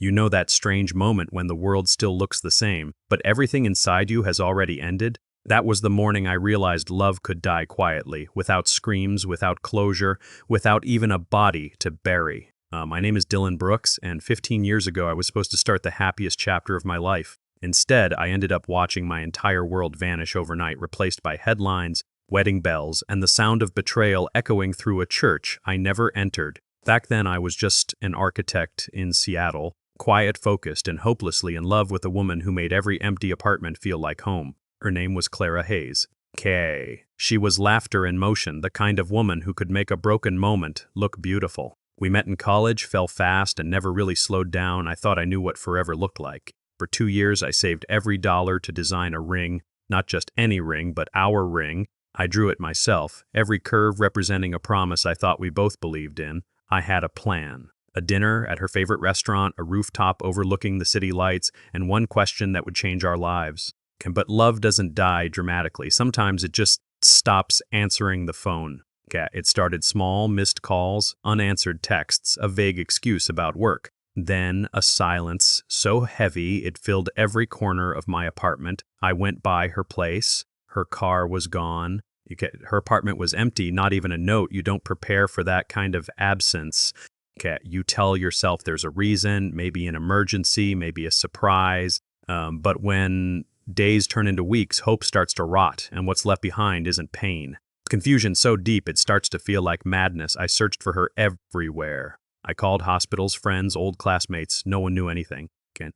You know that strange moment when the world still looks the same, but everything inside you has already ended? That was the morning I realized love could die quietly, without screams, without closure, without even a body to bury. My name is Dylan Brooks, and 15 years ago I was supposed to start the happiest chapter of my life. Instead, I ended up watching my entire world vanish overnight, replaced by headlines, wedding bells, and the sound of betrayal echoing through a church I never entered. Back then I was just an architect in Seattle, quiet, focused, and hopelessly in love with a woman who made every empty apartment feel like home. Her name was Clara Hayes. Kay. She was laughter in motion, the kind of woman who could make a broken moment look beautiful. We met in college, fell fast, and never really slowed down. I thought I knew what forever looked like. For 2 years, I saved every dollar to design a ring, not just any ring, but our ring. I drew it myself, every curve representing a promise I thought we both believed in. I had a plan. A dinner at her favorite restaurant, a rooftop overlooking the city lights, and one question that would change our lives. But love doesn't die dramatically. Sometimes it just stops answering the phone. It started small, missed calls, unanswered texts, a vague excuse about work. Then a silence so heavy it filled every corner of my apartment. I went by her place. Her car was gone. Her apartment was empty, not even a note. You don't prepare for that kind of absence. You tell yourself there's a reason, maybe an emergency, maybe a surprise. But when days turn into weeks, hope starts to rot, and what's left behind isn't pain. Confusion so deep it starts to feel like madness. I searched for her everywhere. I called hospitals, friends, old classmates. No one knew anything.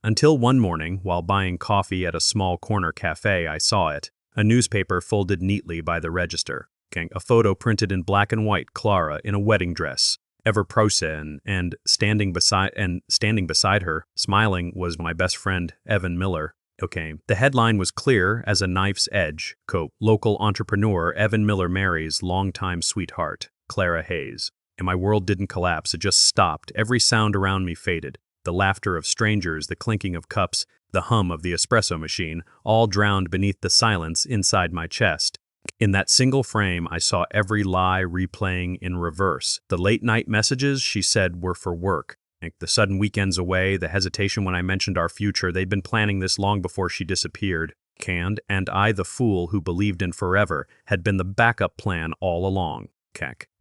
Until one morning, while buying coffee at a small corner cafe, I saw it. A newspaper folded neatly by the register. A photo printed in black and white, Clara in a wedding dress, ever prosen, and standing beside her, smiling, was my best friend, Evan Miller. The headline was clear as a knife's edge. Local entrepreneur Evan Miller marries longtime sweetheart, Clara Hayes. And my world didn't collapse, it just stopped. Every sound around me faded. The laughter of strangers, the clinking of cups, the hum of the espresso machine, all drowned beneath the silence inside my chest. In that single frame, I saw every lie replaying in reverse. The late-night messages she said were for work. The sudden weekends away, the hesitation when I mentioned our future, they'd been planning this long before she disappeared. And I, the fool who believed in forever, had been the backup plan all along.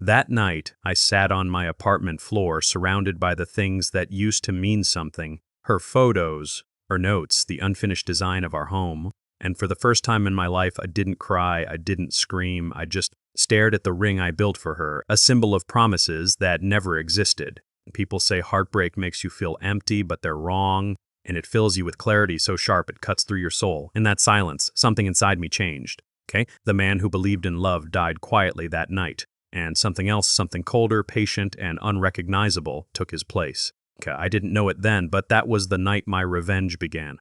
That night, I sat on my apartment floor, surrounded by the things that used to mean something. Her photos, her notes, the unfinished design of our home. And for the first time in my life, I didn't cry, I didn't scream, I just stared at the ring I built for her, a symbol of promises that never existed. People say heartbreak makes you feel empty, but they're wrong, and it fills you with clarity so sharp it cuts through your soul. In that silence, something inside me changed. The man who believed in love died quietly that night, and something else, something colder, patient, and unrecognizable, took his place. I didn't know it then, but that was the night my revenge began.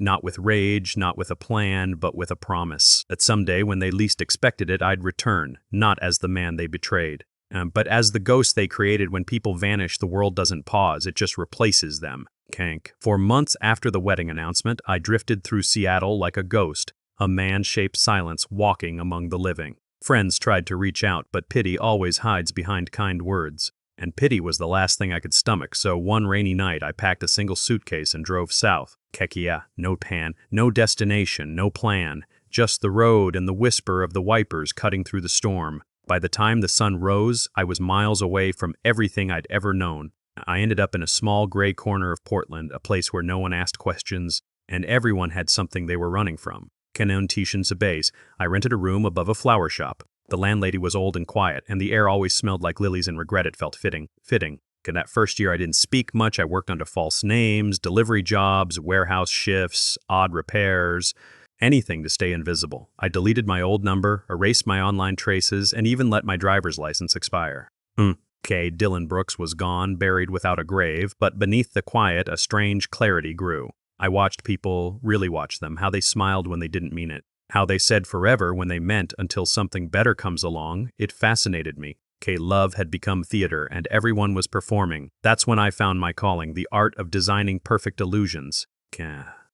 Not with rage, not with a plan, but with a promise that someday, when they least expected it, I'd return, not as the man they betrayed, but as the ghost they created. When people vanish, the world doesn't pause, it just replaces them. For months after the wedding announcement, I drifted through Seattle like a ghost, a man-shaped silence walking among the living. Friends tried to reach out, but pity always hides behind kind words. And pity was the last thing I could stomach, so one rainy night I packed a single suitcase and drove south. No pan, no destination, no plan, just the road and the whisper of the wipers cutting through the storm. By the time the sun rose, I was miles away from everything I'd ever known. I ended up in a small gray corner of Portland, a place where no one asked questions, and everyone had something they were running from. I rented a room above a flower shop. The landlady was old and quiet, and the air always smelled like lilies and regret. It felt fitting. In that first year, I didn't speak much. I worked under false names, delivery jobs, warehouse shifts, odd repairs, anything to stay invisible. I deleted my old number, erased my online traces, and even let my driver's license expire. Dylan Brooks was gone, buried without a grave, but beneath the quiet, a strange clarity grew. I watched people, really watched them, how they smiled when they didn't mean it. How they said forever when they meant until something better comes along. It fascinated me. Love had become theater, and everyone was performing. That's when I found my calling, the art of designing perfect illusions.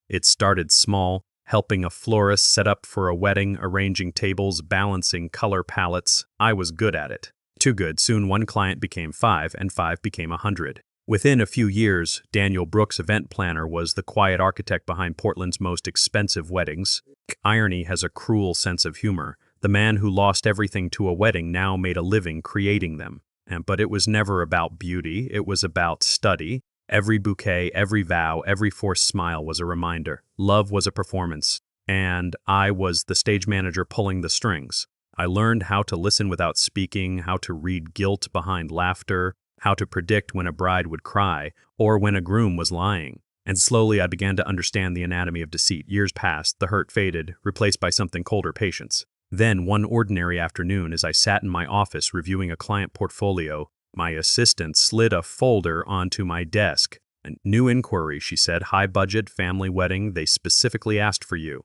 It started small, helping a florist set up for a wedding, arranging tables, balancing color palettes. I was good at it. Too good. Soon one client became 5, and 5 became 100. Within a few years, Daniel Brooks, event planner, was the quiet architect behind Portland's most expensive weddings. Irony has a cruel sense of humor. The man who lost everything to a wedding now made a living creating them. But it was never about beauty, it was about study. Every bouquet, every vow, every forced smile was a reminder. Love was a performance, and I was the stage manager pulling the strings. I learned how to listen without speaking, how to read guilt behind laughter, how to predict when a bride would cry, or when a groom was lying. And slowly I began to understand the anatomy of deceit. Years passed, the hurt faded, replaced by something colder: patience. Then, one ordinary afternoon, as I sat in my office reviewing a client portfolio, my assistant slid a folder onto my desk. "A new inquiry," she said. "High budget, family wedding. They specifically asked for you."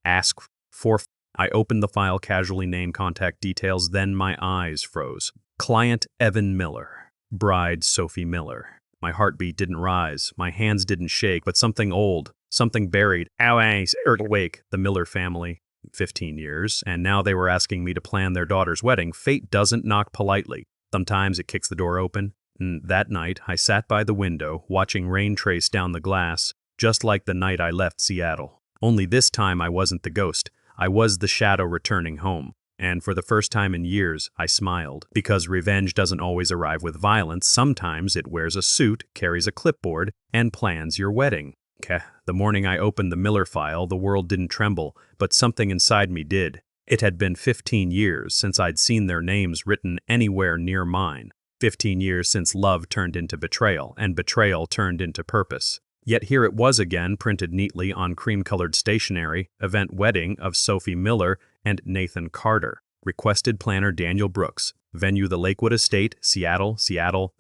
Ask for... I opened the file, casually named contact details, then my eyes froze. Client Evan Miller. Bride Sophie Miller. My heartbeat didn't rise, my hands didn't shake, but something old, something buried, awake, the Miller family. 15 years, and now they were asking me to plan their daughter's wedding. Fate doesn't knock politely. Sometimes it kicks the door open. That night, I sat by the window, watching rain trace down the glass, just like the night I left Seattle. Only this time I wasn't the ghost. I was the shadow returning home. And for the first time in years, I smiled. Because revenge doesn't always arrive with violence. Sometimes it wears a suit, carries a clipboard, and plans your wedding. The morning I opened the Miller file, the world didn't tremble, but something inside me did. It had been 15 years since I'd seen their names written anywhere near mine. 15 years since love turned into betrayal, and betrayal turned into purpose. Yet here it was again, printed neatly on cream-colored stationery: event wedding of Sophie Miller and Nathan Carter. Requested planner Daniel Brooks. Venue the Lakewood Estate, Seattle,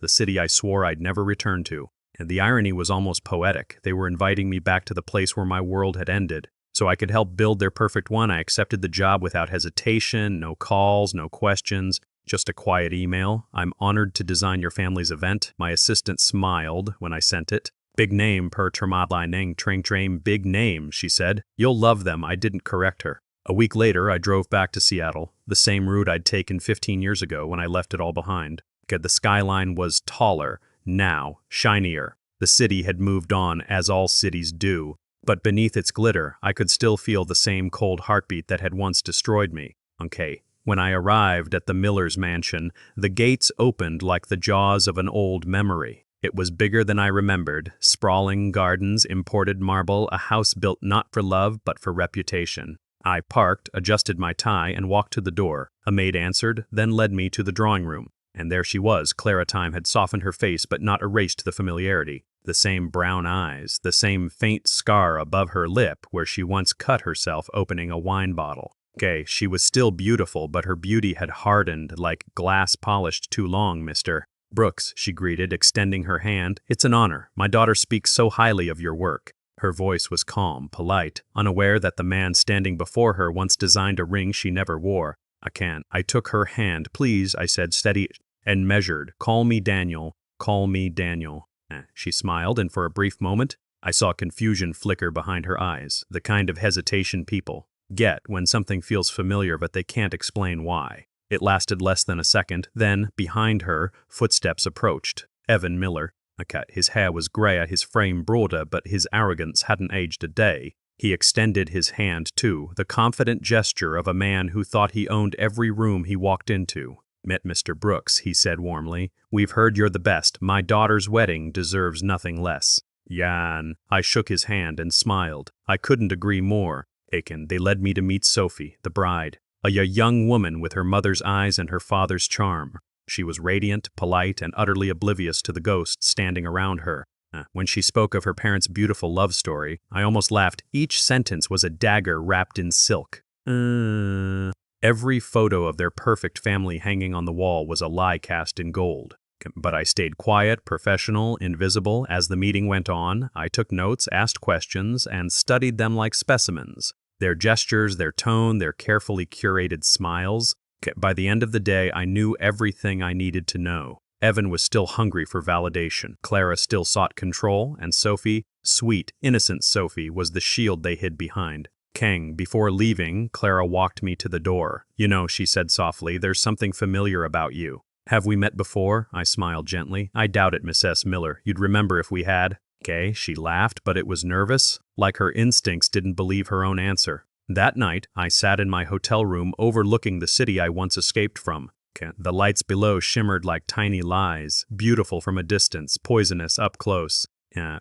the city I swore I'd never return to. And the irony was almost poetic. They were inviting me back to the place where my world had ended. So I could help build their perfect one. I accepted the job without hesitation, no calls, no questions, just a quiet email. "I'm honored to design your family's event." My assistant smiled when I sent it. "Big name per Termadlineng Train, big name," she said. "You'll love them." I didn't correct her. A week later, I drove back to Seattle, the same route I'd taken 15 years ago when I left it all behind. The skyline was taller, now shinier. The city had moved on, as all cities do. But beneath its glitter, I could still feel the same cold heartbeat that had once destroyed me. When I arrived at the Miller's mansion, the gates opened like the jaws of an old memory. It was bigger than I remembered. Sprawling gardens, imported marble, a house built not for love but for reputation. I parked, adjusted my tie, and walked to the door. A maid answered, then led me to the drawing room. And there she was. Clara Time had softened her face but not erased the familiarity. The same brown eyes, the same faint scar above her lip where she once cut herself opening a wine bottle. She was still beautiful, but her beauty had hardened like glass polished too long, Mr. Brooks, she greeted, extending her hand. "It's an honor. My daughter speaks so highly of your work." Her voice was calm, polite, unaware that the man standing before her once designed a ring she never wore. I took her hand. "Please," I said, steady and measured. "Call me Daniel. Call me Daniel." She smiled, and for a brief moment, I saw confusion flicker behind her eyes, the kind of hesitation people get when something feels familiar but they can't explain why. It lasted less than a second. Then, behind her, footsteps approached. Evan Miller. His hair was grey, his frame broader, but his arrogance hadn't aged a day. He extended his hand, too, the confident gesture of a man who thought he owned every room he walked into. "Met Mr. Brooks," he said warmly. "We've heard you're the best. My daughter's wedding deserves nothing less." Jan. I shook his hand and smiled. I couldn't agree more. They led me to meet Sophie, the bride, a young woman with her mother's eyes and her father's charm. She was radiant, polite, and utterly oblivious to the ghosts standing around her. When she spoke of her parents' beautiful love story, I almost laughed. Each sentence was a dagger wrapped in silk. Every photo of their perfect family hanging on the wall was a lie cast in gold. But I stayed quiet, professional, invisible. As the meeting went on, I took notes, asked questions, and studied them like specimens. Their gestures, their tone, their carefully curated smiles. By the end of the day, I knew everything I needed to know. Evan was still hungry for validation. Clara still sought control, and Sophie, sweet, innocent Sophie, was the shield they hid behind. Before leaving, Clara walked me to the door. "You know," she said softly, "there's something familiar about you." Have we met before? I smiled gently. I doubt it, Miss S. Miller. You'd remember if we had. Okay, she laughed, but it was nervous, like her instincts didn't believe her own answer. That night, I sat in my hotel room overlooking the city I once escaped from. The lights below shimmered like tiny lies, beautiful from a distance, poisonous up close.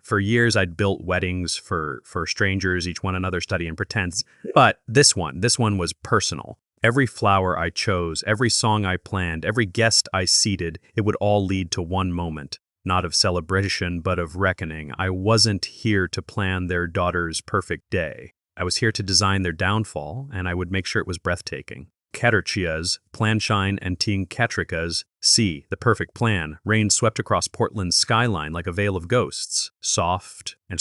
For years, I'd built weddings for strangers, each one another study and pretense. But this one was personal. Every flower I chose, every song I planned, every guest I seated, it would all lead to one moment. Not of celebration, but of reckoning. I wasn't here to plan their daughter's perfect day. I was here to design their downfall, and I would make sure it was breathtaking. Caterchias, Planshine, and Tincatricas, the perfect plan, rain swept across Portland's skyline like a veil of ghosts, soft and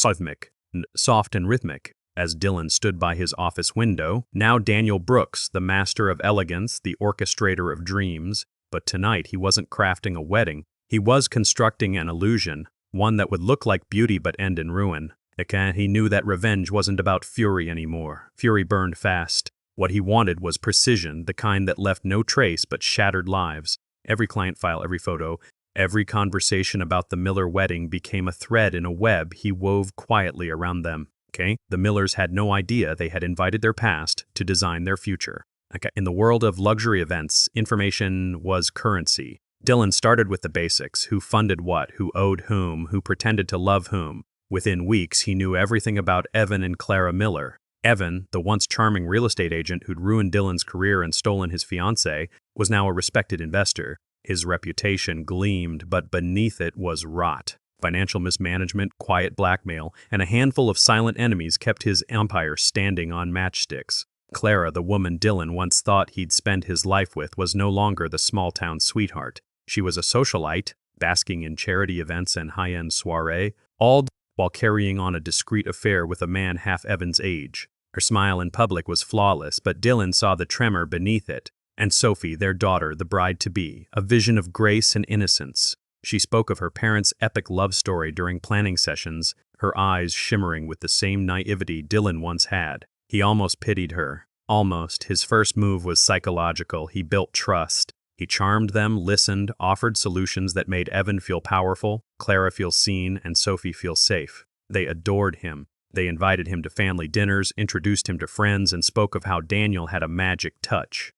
rhythmic. As Dylan stood by his office window, now Daniel Brooks, the master of elegance, the orchestrator of dreams, but tonight he wasn't crafting a wedding. He was constructing an illusion, one that would look like beauty but end in ruin. He knew that revenge wasn't about fury anymore. Fury burned fast. What he wanted was precision, the kind that left no trace but shattered lives. Every client file, every photo, every conversation about the Miller wedding became a thread in a web he wove quietly around them. The Millers had no idea they had invited their past to design their future. In the world of luxury events, information was currency. Dylan started with the basics: who funded what, who owed whom, who pretended to love whom. Within weeks, he knew everything about Evan and Clara Miller. Evan, the once charming real estate agent who'd ruined Dylan's career and stolen his fiancée, was now a respected investor. His reputation gleamed, but beneath it was rot. Financial mismanagement, quiet blackmail, and a handful of silent enemies kept his empire standing on matchsticks. Clara, the woman Dylan once thought he'd spend his life with, was no longer the small-town sweetheart. She was a socialite, basking in charity events and high-end soirée, all while carrying on a discreet affair with a man half Evan's age. Her smile in public was flawless, but Dylan saw the tremor beneath it. And Sophie, their daughter, the bride-to-be, a vision of grace and innocence. She spoke of her parents' epic love story during planning sessions, her eyes shimmering with the same naivety Dylan once had. He almost pitied her. Almost. His first move was psychological. He built trust. He charmed them, listened, offered solutions that made Evan feel powerful, Clara feel seen, and Sophie feel safe. They adored him. They invited him to family dinners, introduced him to friends, and spoke of how Daniel had a magic touch.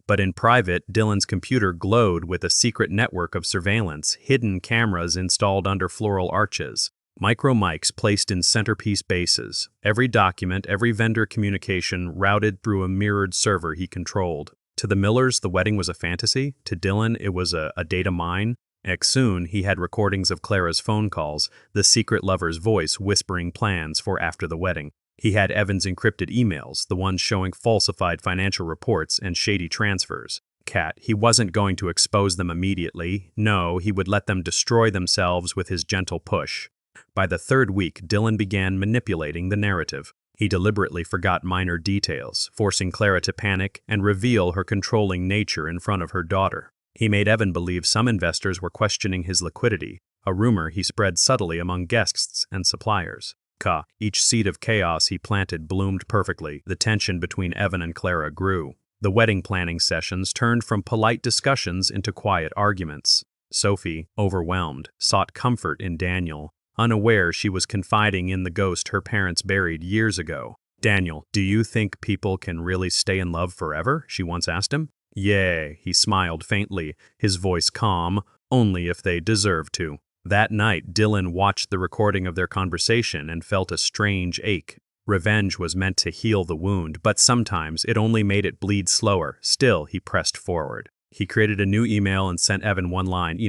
But in private, Dylan's computer glowed with a secret network of surveillance, hidden cameras installed under floral arches, micro mics placed in centerpiece bases, every document, every vendor communication routed through a mirrored server he controlled. To the Millers, the wedding was a fantasy. To Dylan, it was a data mine. Soon, he had recordings of Clara's phone calls, the secret lover's voice whispering plans for after the wedding. He had Evan's encrypted emails, the ones showing falsified financial reports and shady transfers. He wasn't going to expose them immediately. No, he would let them destroy themselves with his gentle push. By the third week, Dylan began manipulating the narrative. He deliberately forgot minor details, forcing Clara to panic and reveal her controlling nature in front of her daughter. He made Evan believe some investors were questioning his liquidity, a rumor he spread subtly among guests and suppliers. Each seed of chaos he planted bloomed perfectly. The tension between Evan and Clara grew. The wedding planning sessions turned from polite discussions into quiet arguments. Sophie, overwhelmed, sought comfort in Daniel, unaware she was confiding in the ghost her parents buried years ago. "Daniel, do you think people can really stay in love forever?" she once asked him. "Yeah," he smiled faintly, his voice calm, "only if they deserve to." That night, Dylan watched the recording of their conversation and felt a strange ache. Revenge was meant to heal the wound, but sometimes it only made it bleed slower. Still, he pressed forward. He created a new email and sent Evan one line,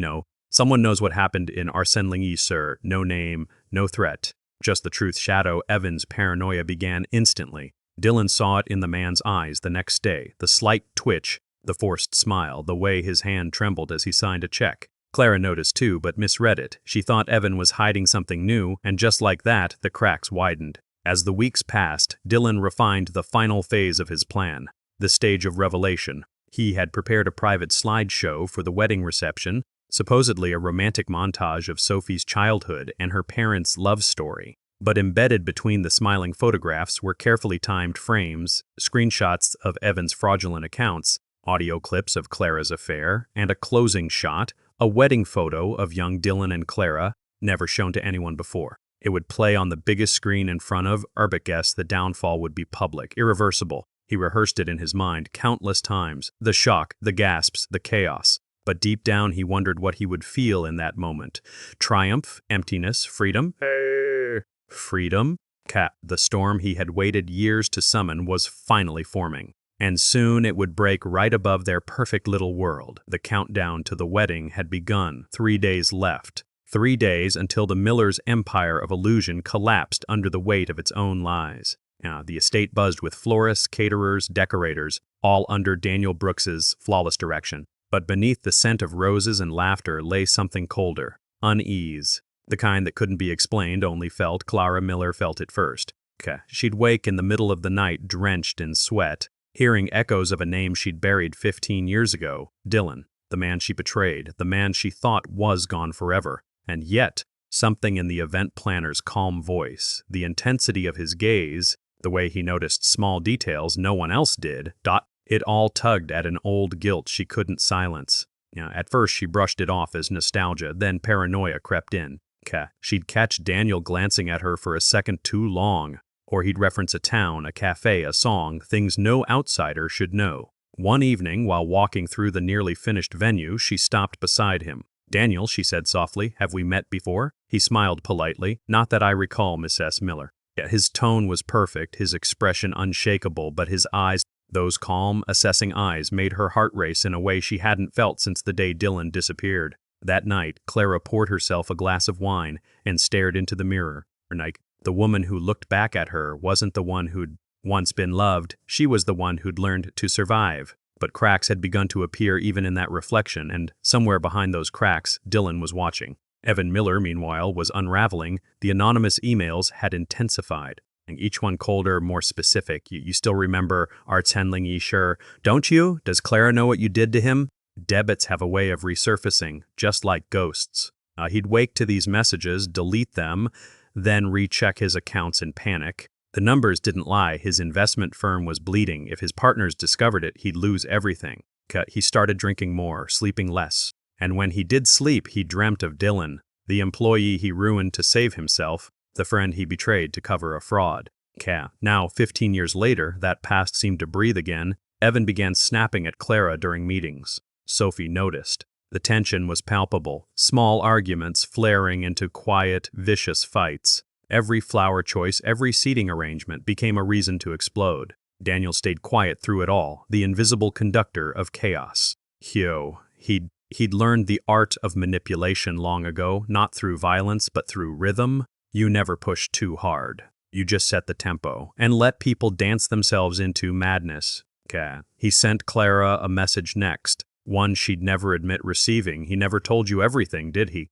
"Someone knows what happened in Arsène Lupin, sir. No name, no threat. Just the truth." Shadow Evan's paranoia began instantly. Dylan saw it in the man's eyes the next day, the slight twitch, the forced smile, the way his hand trembled as he signed a check. Clara noticed too, but misread it. She thought Evan was hiding something new, and just like that, the cracks widened. As the weeks passed, Dylan refined the final phase of his plan, the stage of revelation. He had prepared a private slideshow for the wedding reception, supposedly a romantic montage of Sophie's childhood and her parents' love story. But embedded between the smiling photographs were carefully timed frames, screenshots of Evan's fraudulent accounts, audio clips of Clara's affair, and a closing shot, a wedding photo of young Dylan and Clara, never shown to anyone before. It would play on the biggest screen in front of Urbit guessed the downfall would be public, irreversible. He rehearsed it in his mind countless times, the shock, the gasps, the chaos. But deep down he wondered what he would feel in that moment. Triumph, emptiness, freedom? Freedom? The storm he had waited years to summon was finally forming. And soon it would break right above their perfect little world. The countdown to the wedding had begun. 3 days left. 3 days until the Millers' empire of illusion collapsed under the weight of its own lies. The estate buzzed with florists, caterers, decorators, all under Daniel Brooks's flawless direction. But beneath the scent of roses and laughter lay something colder, unease. The kind that couldn't be explained, only felt. Clara Miller felt it first. She'd wake in the middle of the night drenched in sweat, hearing echoes of a name she'd buried 15 years ago, Dylan, the man she betrayed, the man she thought was gone forever. And yet, something in the event planner's calm voice, the intensity of his gaze, the way he noticed small details no one else did, it all tugged at an old guilt she couldn't silence. At first she brushed it off as nostalgia, then paranoia crept in. She'd catch Daniel glancing at her for a second too long, or he'd reference a town, a cafe, a song, things no outsider should know. One evening, while walking through the nearly finished venue, she stopped beside him. "Daniel," she said softly, "have we met before?" He smiled politely. "Not that I recall, Miss S. Miller." His tone was perfect, his expression unshakable, but his eyes, those calm, assessing eyes, made her heart race in a way she hadn't felt since the day Dylan disappeared. That night, Clara poured herself a glass of wine and stared into the mirror. The woman who looked back at her wasn't the one who'd once been loved, she was the one who'd learned to survive. But cracks had begun to appear even in that reflection, and somewhere behind those cracks, Dylan was watching. Evan Miller, meanwhile, was unraveling. The anonymous emails had intensified, and each one colder, more specific. You still remember Arts Henling, sure? Don't you? Does Clara know what you did to him? Debits have a way of resurfacing, just like ghosts. He'd wake to these messages, delete them, then recheck his accounts in panic. The numbers didn't lie. His investment firm was bleeding. If his partners discovered it, he'd lose everything. He started drinking more, sleeping less. And when he did sleep, he dreamt of Dylan, the employee he ruined to save himself, the friend he betrayed to cover a fraud. Now, 15 years later, that past seemed to breathe again. Evan began snapping at Clara during meetings. Sophie noticed. The tension was palpable, small arguments flaring into quiet, vicious fights. Every flower choice, every seating arrangement became a reason to explode. Daniel stayed quiet through it all, the invisible conductor of chaos. He'd learned the art of manipulation long ago, not through violence, but through rhythm. You never push too hard. You just set the tempo, and let people dance themselves into madness. He sent Clara a message next, one she'd never admit receiving. "He never told you everything, did he?"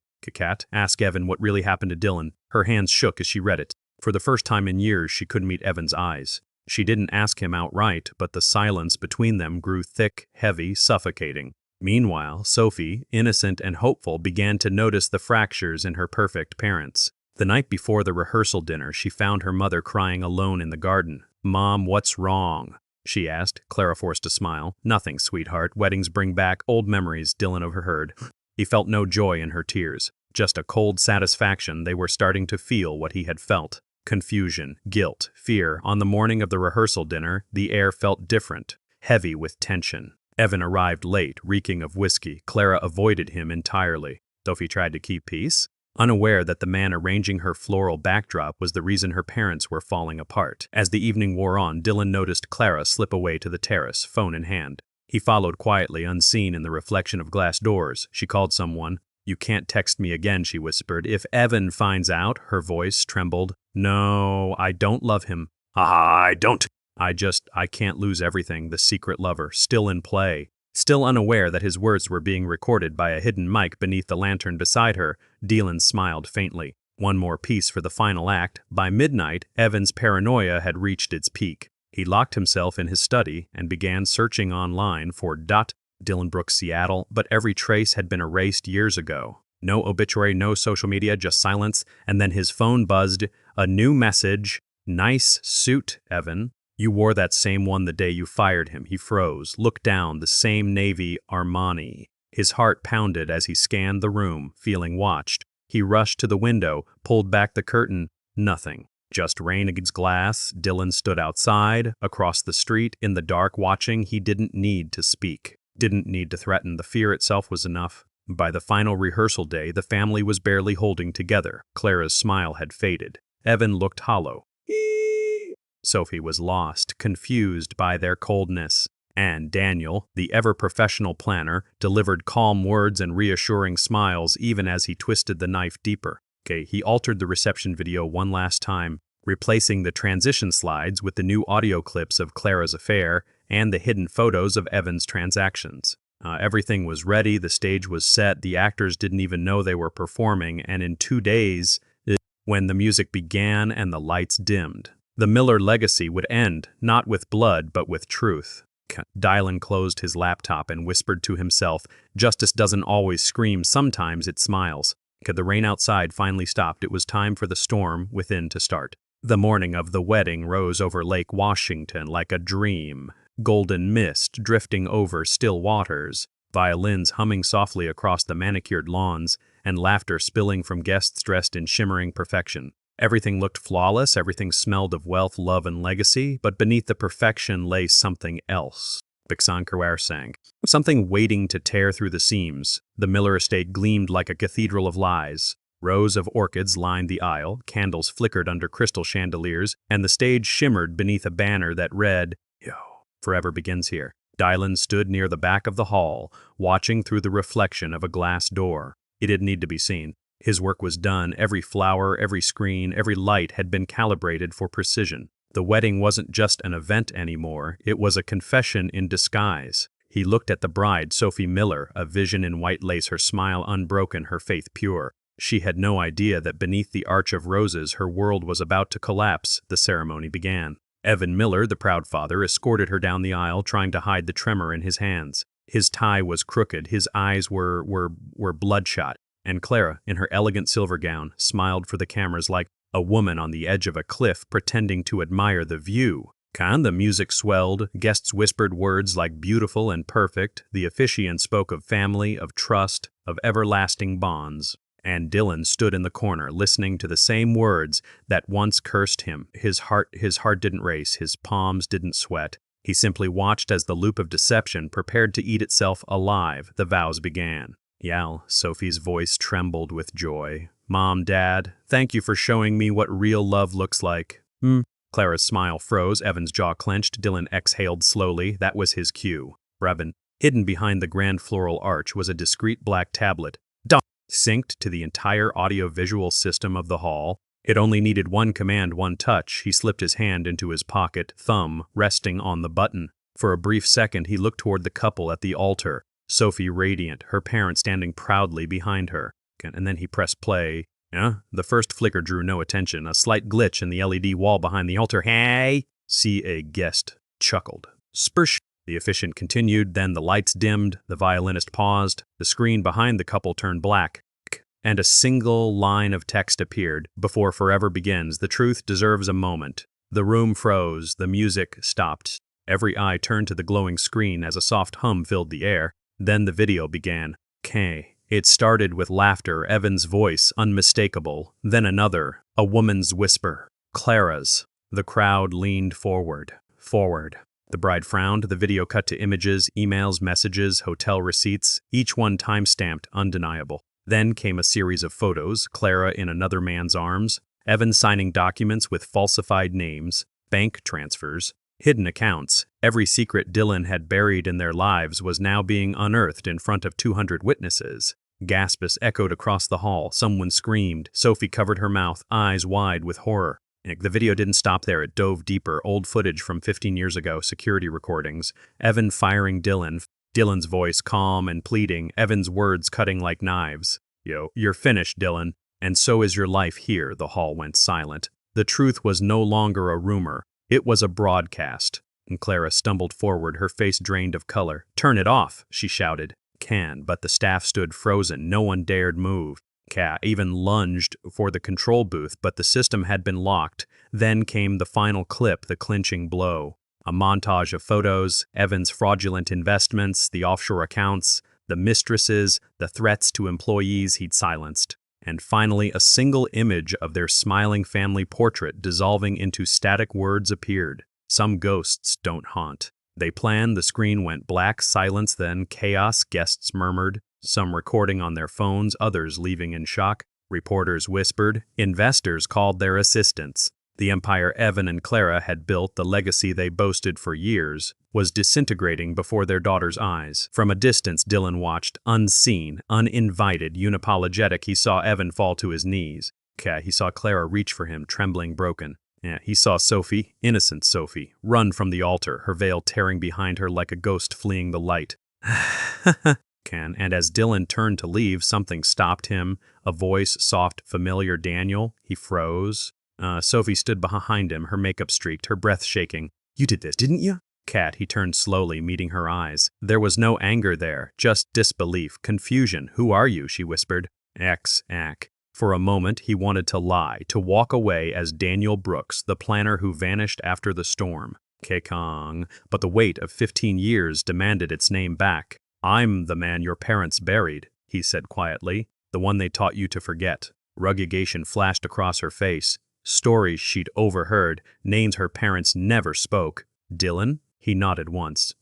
Ask Evan what really happened to Dylan. Her hands shook as she read it. For the first time in years, she couldn't meet Evan's eyes. She didn't ask him outright, but the silence between them grew thick, heavy, suffocating. Meanwhile, Sophie, innocent and hopeful, began to notice the fractures in her perfect parents. The night before the rehearsal dinner, she found her mother crying alone in the garden. "Mom, what's wrong?" she asked. Clara forced a smile. "Nothing, sweetheart. Weddings bring back old memories," Dylan overheard. He felt no joy in her tears, just a cold satisfaction they were starting to feel what he had felt. Confusion, guilt, fear. On the morning of the rehearsal dinner, the air felt different, heavy with tension. Evan arrived late, reeking of whiskey. Clara avoided him entirely. Sophie tried to keep peace, unaware that the man arranging her floral backdrop was the reason her parents were falling apart. As the evening wore on, Dylan noticed Clara slip away to the terrace, phone in hand. He followed quietly, unseen in the reflection of glass doors. She called someone. "You can't text me again," she whispered. "If Evan finds out," her voice trembled. "No, I don't love him. I don't. I can't lose everything." The secret lover, still in play. Still unaware that his words were being recorded by a hidden mic beneath the lantern beside her, Dylan smiled faintly. One more piece for the final act. By midnight, Evan's paranoia had reached its peak. He locked himself in his study and began searching online for Dylan Brooks, Seattle, but every trace had been erased years ago. No obituary, no social media, just silence, and then his phone buzzed. A new message. "Nice suit, Evan. You wore that same one the day you fired him. He froze, looked down, the same navy Armani. His heart pounded as he scanned the room, feeling watched. He rushed to the window, pulled back the curtain. Nothing. Just rain against glass. Dylan stood outside, across the street, in the dark, watching. He didn't need to speak. Didn't need to threaten. The fear itself was enough. By the final rehearsal day, the family was barely holding together. Clara's smile had faded. Evan looked hollow. Sophie was lost, confused by their coldness. And Daniel, the ever-professional planner, delivered calm words and reassuring smiles even as he twisted the knife deeper. He altered the reception video one last time, replacing the transition slides with the new audio clips of Clara's affair and the hidden photos of Evan's transactions. Everything was ready, the stage was set, the actors didn't even know they were performing, and in 2 days, when the music began and the lights dimmed, the Miller legacy would end, not with blood, but with truth. Dylan closed his laptop and whispered to himself, "Justice doesn't always scream, sometimes it smiles." The rain outside finally stopped. It was time for the storm within to start. The morning of the wedding rose over Lake Washington like a dream. Golden mist drifting over still waters, violins humming softly across the manicured lawns, and laughter spilling from guests dressed in shimmering perfection. Everything looked flawless, everything smelled of wealth, love, and legacy, but beneath the perfection lay something else. Bixan Kerwar sang. Something waiting to tear through the seams. The Miller estate gleamed like a cathedral of lies. Rows of orchids lined the aisle, candles flickered under crystal chandeliers, and the stage shimmered beneath a banner that read, "Yo, forever begins here." Dylan stood near the back of the hall, watching through the reflection of a glass door. It didn't need to be seen. His work was done. Every flower, every screen, every light had been calibrated for precision. The wedding wasn't just an event anymore, it was a confession in disguise. He looked at the bride, Sophie Miller, a vision in white lace, her smile unbroken, her faith pure. She had no idea that beneath the arch of roses her world was about to collapse. The ceremony began. Evan Miller, the proud father, escorted her down the aisle, trying to hide the tremor in his hands. His tie was crooked, his eyes were bloodshot. And Clara, in her elegant silver gown, smiled for the cameras like a woman on the edge of a cliff pretending to admire the view. The music swelled, guests whispered words like beautiful and perfect, the officiant spoke of family, of trust, of everlasting bonds. And Dylan stood in the corner, listening to the same words that once cursed him. His heart didn't race, his palms didn't sweat. He simply watched as the loop of deception prepared to eat itself alive. The vows began. Yal, Sophie's voice trembled with joy. "Mom, Dad, thank you for showing me what real love looks like." Clara's smile froze, Evan's jaw clenched, Dylan exhaled slowly. That was his cue. Brabin. Hidden behind the grand floral arch was a discreet black tablet, synced to the entire audio-visual system of the hall. It only needed one command, one touch. He slipped his hand into his pocket, thumb resting on the button. For a brief second, he looked toward the couple at the altar. Sophie radiant, her parents standing proudly behind her. And then he pressed play. The first flicker drew no attention. A slight glitch in the LED wall behind the altar. "Hey!" A guest chuckled. "Spursh!" The officiant continued, then the lights dimmed, the violinist paused, the screen behind the couple turned black, and a single line of text appeared. "Before forever begins, the truth deserves a moment." The room froze, the music stopped. Every eye turned to the glowing screen as a soft hum filled the air. Then the video began. It started with laughter, Evan's voice unmistakable, then another, a woman's whisper, Clara's. The crowd leaned forward. The bride frowned, the video cut to images, emails, messages, hotel receipts, each one time-stamped, undeniable. Then came a series of photos, Clara in another man's arms, Evan signing documents with falsified names, bank transfers, hidden accounts. Every secret Dylan had buried in their lives was now being unearthed in front of 200 witnesses. Gasps echoed across the hall. Someone screamed. Sophie covered her mouth, eyes wide with horror. The video didn't stop there. It dove deeper. Old footage from 15 years ago, security recordings. Evan firing Dylan. Dylan's voice calm and pleading. Evan's words cutting like knives. You're finished, Dylan. And so is your life here." The hall went silent. The truth was no longer a rumor. It was a broadcast. And Clara stumbled forward, her face drained of color. "Turn it off," she shouted. But the staff stood frozen. No one dared move. Cat even lunged for the control booth, but the system had been locked. Then came the final clip, the clinching blow. A montage of photos, Evan's fraudulent investments, the offshore accounts, the mistresses, the threats to employees he'd silenced. And finally, a single image of their smiling family portrait dissolving into static words appeared. Some ghosts don't haunt. They planned, the screen went black, silence, then chaos, guests murmured, some recording on their phones, others leaving in shock. Reporters whispered, investors called their assistants. The empire Evan and Clara had built, the legacy they boasted for years, was disintegrating before their daughter's eyes. From a distance, Dylan watched, unseen, uninvited, unapologetic. He saw Evan fall to his knees. He saw Clara reach for him, trembling, broken. He saw Sophie, innocent Sophie, run from the altar, her veil tearing behind her like a ghost fleeing the light. And as Dylan turned to leave, something stopped him. A voice, soft, familiar. Daniel. He froze. Sophie stood behind him, her makeup streaked, her breath shaking. You did this, didn't you? He turned slowly, meeting her eyes. There was no anger there, just disbelief, confusion. Who are you? She whispered. Ack. For a moment, he wanted to lie, to walk away as Daniel Brooks, the planner who vanished after the storm. Kong. But the weight of 15 years demanded its name back. I'm the man your parents buried, he said quietly, the one they taught you to forget. Ruggigation flashed across her face. Stories she'd overheard, names her parents never spoke. Dylan? He nodded once.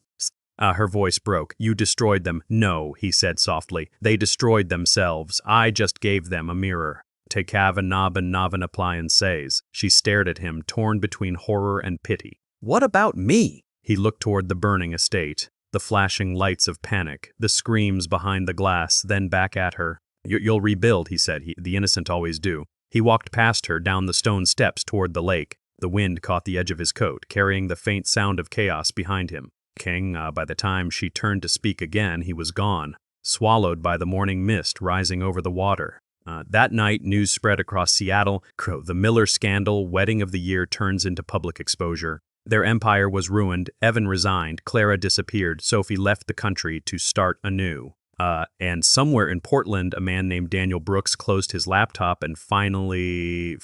Her voice broke. You destroyed them. No, he said softly. They destroyed themselves. I just gave them a mirror. Navan appliance says. She stared at him, torn between horror and pity. What about me? He looked toward the burning estate. The flashing lights of panic, the screams behind the glass, then back at her. You'll rebuild, he said. The innocent always do. He walked past her down the stone steps toward the lake. The wind caught the edge of his coat, carrying the faint sound of chaos behind him. By the time she turned to speak again, he was gone, swallowed by the morning mist rising over the water. That night, news spread across Seattle. The Miller scandal, wedding of the year, turns into public exposure. Their empire was ruined, Evan resigned, Clara disappeared, Sophie left the country to start anew. And somewhere in Portland, a man named Daniel Brooks closed his laptop and finally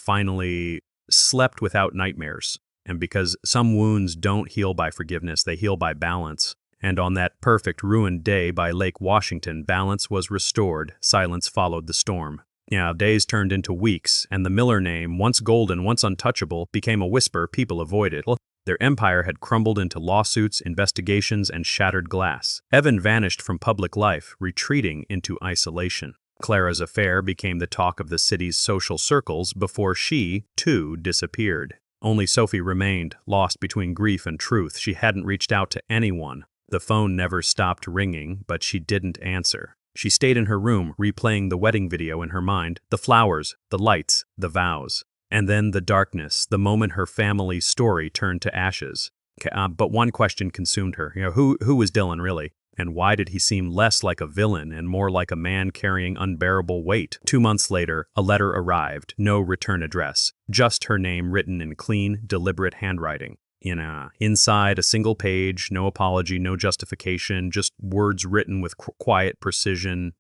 slept without nightmares. And because some wounds don't heal by forgiveness, they heal by balance. And on that perfect ruined day by Lake Washington, balance was restored, silence followed the storm. Days turned into weeks, and the Miller name, once golden, once untouchable, became a whisper people avoided. Their empire had crumbled into lawsuits, investigations, and shattered glass. Evan vanished from public life, retreating into isolation. Clara's affair became the talk of the city's social circles before she, too, disappeared. Only Sophie remained, lost between grief and truth. She hadn't reached out to anyone. The phone never stopped ringing, but she didn't answer. She stayed in her room, replaying the wedding video in her mind, the flowers, the lights, the vows. And then the darkness, the moment her family's story turned to ashes. But one question consumed her. Who was Dylan really? And why did he seem less like a villain and more like a man carrying unbearable weight? 2 months later, a letter arrived, no return address, just her name written in clean, deliberate handwriting. Inside, a single page, no apology, no justification, just words written with quiet precision.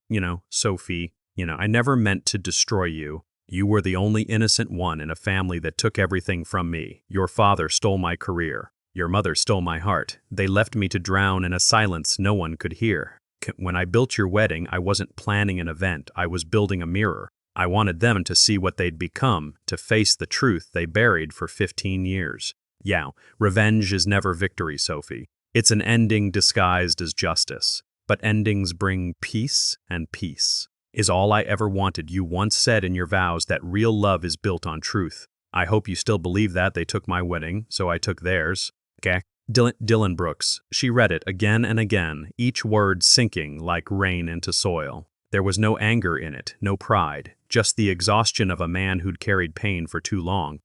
Sophie, I never meant to destroy you. You were the only innocent one in a family that took everything from me. Your father stole my career. Your mother stole my heart. They left me to drown in a silence no one could hear. When I built your wedding, I wasn't planning an event. I was building a mirror. I wanted them to see what they'd become, to face the truth they buried for 15 years. Revenge is never victory, Sophie. It's an ending disguised as justice. But endings bring peace, and peace is all I ever wanted. You once said in your vows that real love is built on truth. I hope you still believe that. They took my wedding, so I took theirs. Dylan Brooks. She read it again and again, each word sinking like rain into soil. There was no anger in it, no pride, just the exhaustion of a man who'd carried pain for too long.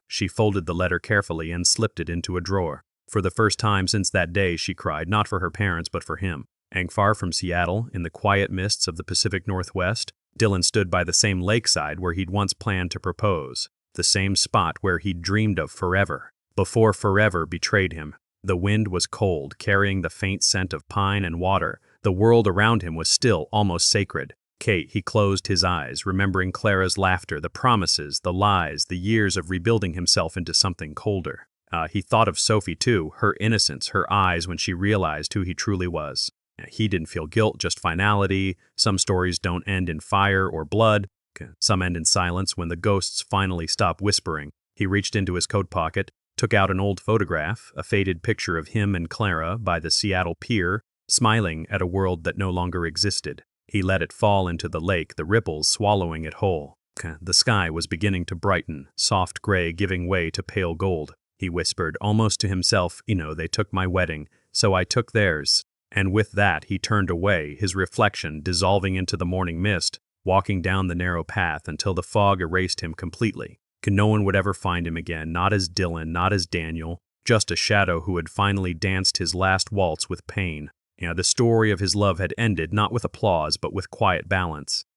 She folded the letter carefully and slipped it into a drawer. For the first time since that day, she cried, not for her parents, but for him. And far from Seattle, in the quiet mists of the Pacific Northwest, Dylan stood by the same lakeside where he'd once planned to propose, the same spot where he'd dreamed of forever, before forever betrayed him. The wind was cold, carrying the faint scent of pine and water. The world around him was still, almost sacred. Kate, he closed his eyes, remembering Clara's laughter, the promises, the lies, the years of rebuilding himself into something colder. He thought of Sophie too, her innocence, her eyes when she realized who he truly was. He didn't feel guilt, just finality. Some stories don't end in fire or blood. Some end in silence when the ghosts finally stop whispering. He reached into his coat pocket, took out an old photograph, a faded picture of him and Clara by the Seattle pier, smiling at a world that no longer existed. He let it fall into the lake, the ripples swallowing it whole. The sky was beginning to brighten, soft gray giving way to pale gold. He whispered, almost to himself, they took my wedding, so I took theirs. And with that he turned away, his reflection dissolving into the morning mist, walking down the narrow path until the fog erased him completely. No one would ever find him again, not as Dylan, not as Daniel, just a shadow who had finally danced his last waltz with pain. The story of his love had ended, not with applause, but with quiet balance.